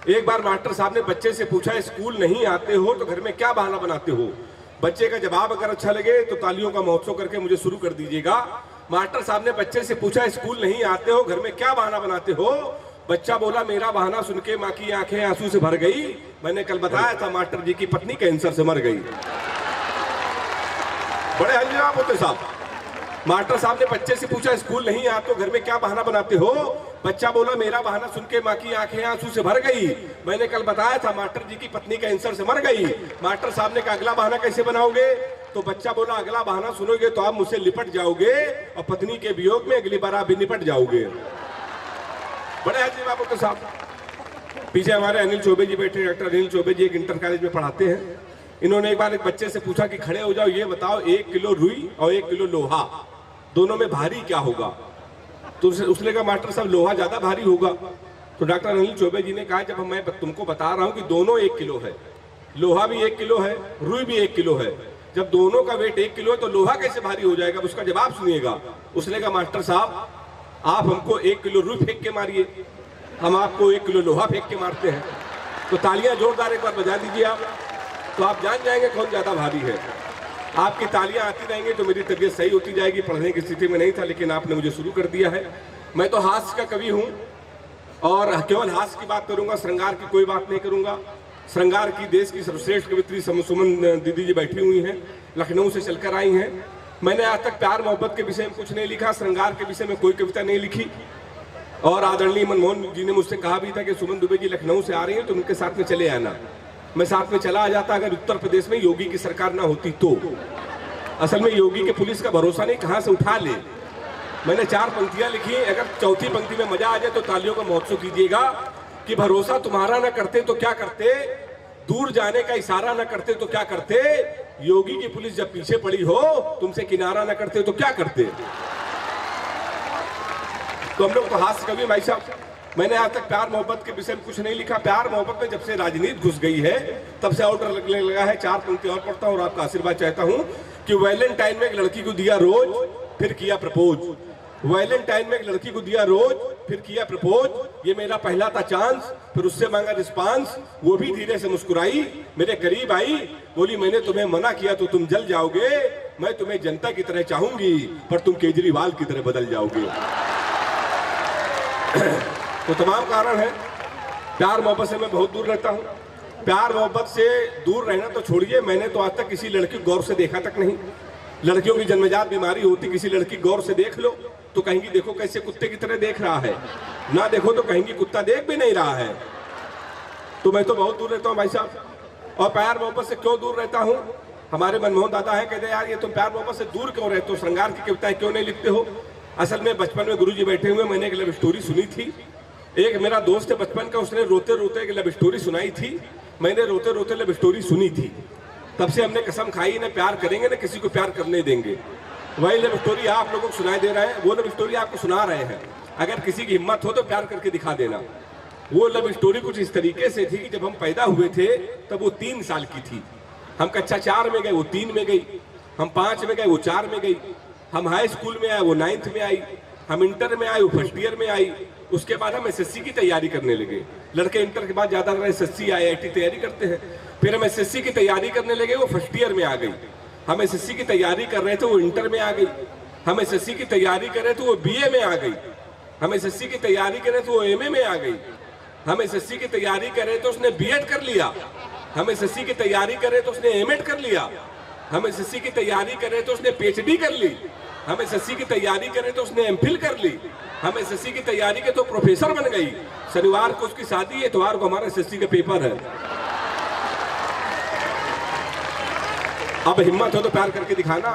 एक बार मास्टर साहब ने बच्चे से पूछा, स्कूल नहीं आते हो तो घर में क्या बहाना बनाते हो? बच्चे का जवाब अगर अच्छा लगे तो तालियों का महोत्सव करके मुझे शुरू कर दीजिएगा। मास्टर साहब ने बच्चे से पूछा, स्कूल नहीं आते हो घर में क्या बहाना बनाते हो? बच्चा बोला, मेरा बहाना सुन के माँ की आंखें आंसू से भर गई। मैंने कल बताया था मास्टर जी की पत्नी कैंसर से मर गई। बड़े हल्लाप होते साहब। मास्टर साहब ने बच्चे से पूछा, स्कूल नहीं आते हो घर में क्या बहाना बनाते हो? बच्चा बोला, मेरा बहाना सुन के माँ की आंखें आंसू से भर गई। मैंने कल बताया था मास्टर जी की पत्नी कैंसर से मर गई। मास्टर साहब ने कहा, अगला बहाना कैसे बनाओगे? तो बच्चा बोला, अगला बहाना सुनोगे तो आप मुझसे लिपट जाओगे और पत्नी के वियोग में अगली बार आप भी निपट जाओगे। बड़े हल्लाप होते साहब। पीछे हमारे अनिल चौबे जी बैठे, डॉक्टर अनिल चौबे जी एक इंटर कॉलेज में पढ़ाते हैं। इन्होंने एक बार एक बच्चे से पूछा कि खड़े हो जाओ, ये बताओ 1 किलो रुई और 1 किलो लोहा दोनों में भारी क्या होगा? तो उसने कहा, मास्टर साहब लोहा ज्यादा भारी होगा। तो डॉक्टर अनिल चौबे जी ने कहा, जब मैं तुमको बता रहा हूं कि दोनों 1 किलो है, लोहा भी 1 किलो है, रुई भी 1 किलो है, जब दोनों का वेट 1 किलो है तो लोहा कैसे भारी हो जाएगा? उसका जवाब सुनिएगा। उसने कहा, मास्टर साहब आप हमको 1 किलो रुई फेंक के मारिए, हम आपको 1 किलो लोहा फेंक के मारते हैं। तो तालियां जोरदार एक बार बजा दीजिए आप, तो आप जान जाएंगे कौन ज्यादा भारी है। आपकी तालियां आती रहेंगी तो मेरी तबीयत सही होती जाएगी। पढ़ने की स्थिति में नहीं था लेकिन आपने मुझे शुरू कर दिया है। मैं तो हास्य का कवि हूं और केवल हास्य की बात करूंगा, श्रृंगार की कोई बात नहीं करूंगा। श्रृंगार की देश की सर्वश्रेष्ठ कवित्री सुमन दीदी जी बैठी हुई हैं, लखनऊ से चलकर आई हैं। मैंने आज तक प्यार मोहब्बत के विषय में कुछ नहीं लिखा, श्रृंगार के विषय में कोई कविता नहीं लिखी। और आदरणीय मनमोहन जी ने मुझसे कहा भी था कि सुमन दुबे जी लखनऊ से आ रही हैं तो उनके साथ में चले आना। मैं साथ में चला आ जाता अगर उत्तर प्रदेश में योगी की सरकार ना होती तो। असल में योगी के पुलिस का भरोसा नहीं, कहां से उठा ले। मैंने 4 पंक्तियां लिखी, अगर चौथी पंक्ति में मजा आ जाए तो तालियों का महोत्सव कीजिएगा कि भरोसा तुम्हारा ना करते तो क्या करते, दूर जाने का इशारा ना करते तो क्या करते, योगी की पुलिस जब पीछे पड़ी हो तुमसे किनारा ना करते तो क्या करते। तो हम लोग तो हास्य कवि भाई साहब। मैंने आज तक प्यार मोहब्बत के विषय में कुछ नहीं लिखा। प्यार मोहब्बत में जब से राजनीति घुस गई है तब से ऑर्डर लगने लगा है। 4 पंक्ति और पढ़ता हूं और आपका आशीर्वाद चाहता हूं कि वैलेंटाइन में एक लड़की को दिया रोज फिर किया प्रपोज। वैलेंटाइन में एक लड़की को दिया रोज फिर किया प्रपोज। ये मेरा पहला था चांस, फिर उससे मांगा रिस्पांस, वो भी धीरे से मुस्कुराई, मेरे करीब आई, बोली मैंने तुम्हें मना किया तो तुम जल जाओगे, मैं तुम्हें जनता की तरह चाहूंगी पर तुम केजरीवाल की तरह बदल जाओगे। तो तमाम कारण है। प्यार मोहब्बत से मैं बहुत दूर रहता हूँ। प्यार मोहब्बत से दूर रहना तो छोड़िए, मैंने तो आज तक किसी लड़की को गौर से देखा तक नहीं। लड़कियों की जन्मजात बीमारी होती, किसी लड़की गौर से देख लो तो कहेंगी देखो कैसे कुत्ते की तरह देख रहा है, ना देखो तो कहेंगी कुत्ता देख भी नहीं रहा है। तो मैं तो बहुत दूर रहता हूँ भाई साहब। और प्यार मोहब्बत से क्यों दूर रहता हूँ? हमारे मनमोहन दादा है, कहते यार ये तुम प्यार मोहब्बत से दूर क्यों रहते हो, श्रृंगार की कविताएं क्यों नहीं लिखते हो? असल में बचपन में गुरुजी बैठे हुए, मैंने एक लव स्टोरी सुनी थी। एक मेरा दोस्त है बचपन का, उसने रोते रोते एक लव स्टोरी सुनाई थी। मैंने रोते रोते लव स्टोरी सुनी थी। तब से हमने कसम खाई ना प्यार करेंगे ना किसी को प्यार करने देंगे। वही लव स्टोरी आप लोगों को सुनाई दे रहा है, वो लव स्टोरी आपको सुना रहे हैं। अगर किसी की हिम्मत हो तो प्यार करके दिखा देना। वो लव स्टोरी कुछ इस तरीके से थी कि जब हम पैदा हुए थे तब वो 3 साल की थी। हम कक्षा 4 में गए, वो 3 में गई। हम 5 में गए, वो 4 में गई। हम हाई स्कूल में आए, वो 9th में आई। हम इंटर में आए, वो 1st ईयर में आई। उसके बाद हम एसएससी की तैयारी करने लगे। लड़के इंटर के बाद ज्यादातर एसएससी आईआईटी तैयारी करते हैं। फिर हम एसएससी की तैयारी करने लगे, वो 1st ईयर में आ गई। हम एसएससी की तैयारी कर रहे थे, वो इंटर में आ गई। हम एसएससी की तैयारी कर रहे थे, वो बीए में आ गई। हम एसएससी की तैयारी कर रहे थे, वो एमए में आ गई। हम एसएससी की तैयारी कर रहे थे, उसने बीएड कर लिया। हम एसएससी की तैयारी कर रहे थे, उसने एमएड कर लिया। हम एसएससी की तैयारी कर रहे थे, उसने पीएचडी कर ली। हम एसएससी की तैयारी करें तो उसने एमफिल कर ली। हम एसएससी की तैयारी के तो प्रोफेसर बन गई। शनिवार को उसकी शादी है, इतवार को हमारा एसएससी का पेपर है। अब हिम्मत हो तो प्यार करके दिखाना।